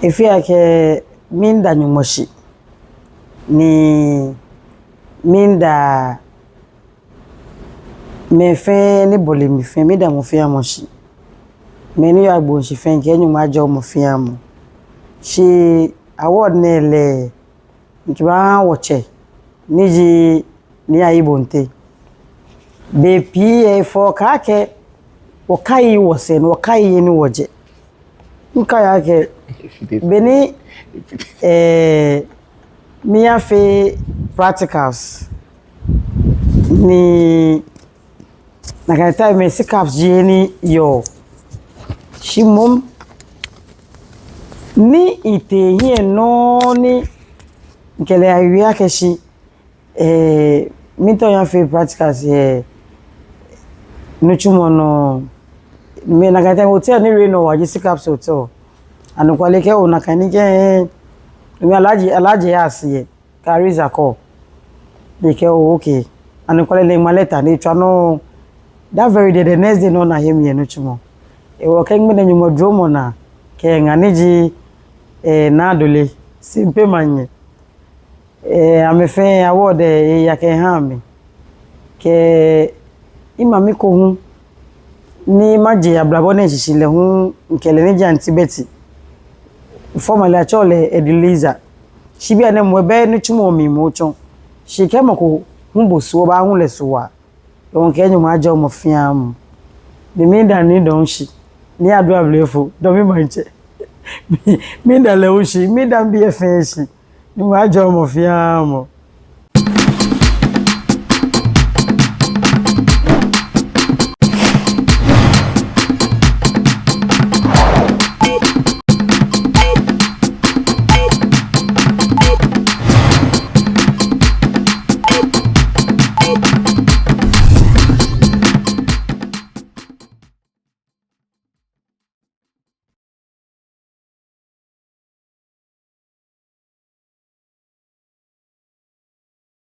Efi ake minda nyumoshi ni minda mefe ni bole mi fe minda mo fi amoshi meni yo agbo shi fe nke nyuma ajo mo fi amo shi award na ele nkiba woche niji ni ayibonte be pie fo kake wakai wose no wakai ni woje nka yake beni mi afi practicals ni nakata me sikaps jeni yo shimum ni ite no ni nkele awia keshi mi to yan fi practicals no chumo no me nakata hotel ni reno waji sikaps hotel anu kwale ke ona kanike mi alaji asiye kariza ko de ke okay anu kwale le maleta ni twano that very day the next day no na him ye no chumo e wo ke ngbe nyumo dromo na ke nganeji na dole simpe manye amefe award ya ke hami ke imami ko hu ni maje ablabo na shishile hu nkele ni janti beti formally achole ediliza shibia ne mwebe ni chumo mi mocho shikema ko humbosu ba hu lesuwa don ke nyuma ajo mo fiam ni minda ni don shi ni adu ablefo don mi manche minda le ushi minda mbi efenshi ni ajo mo fiam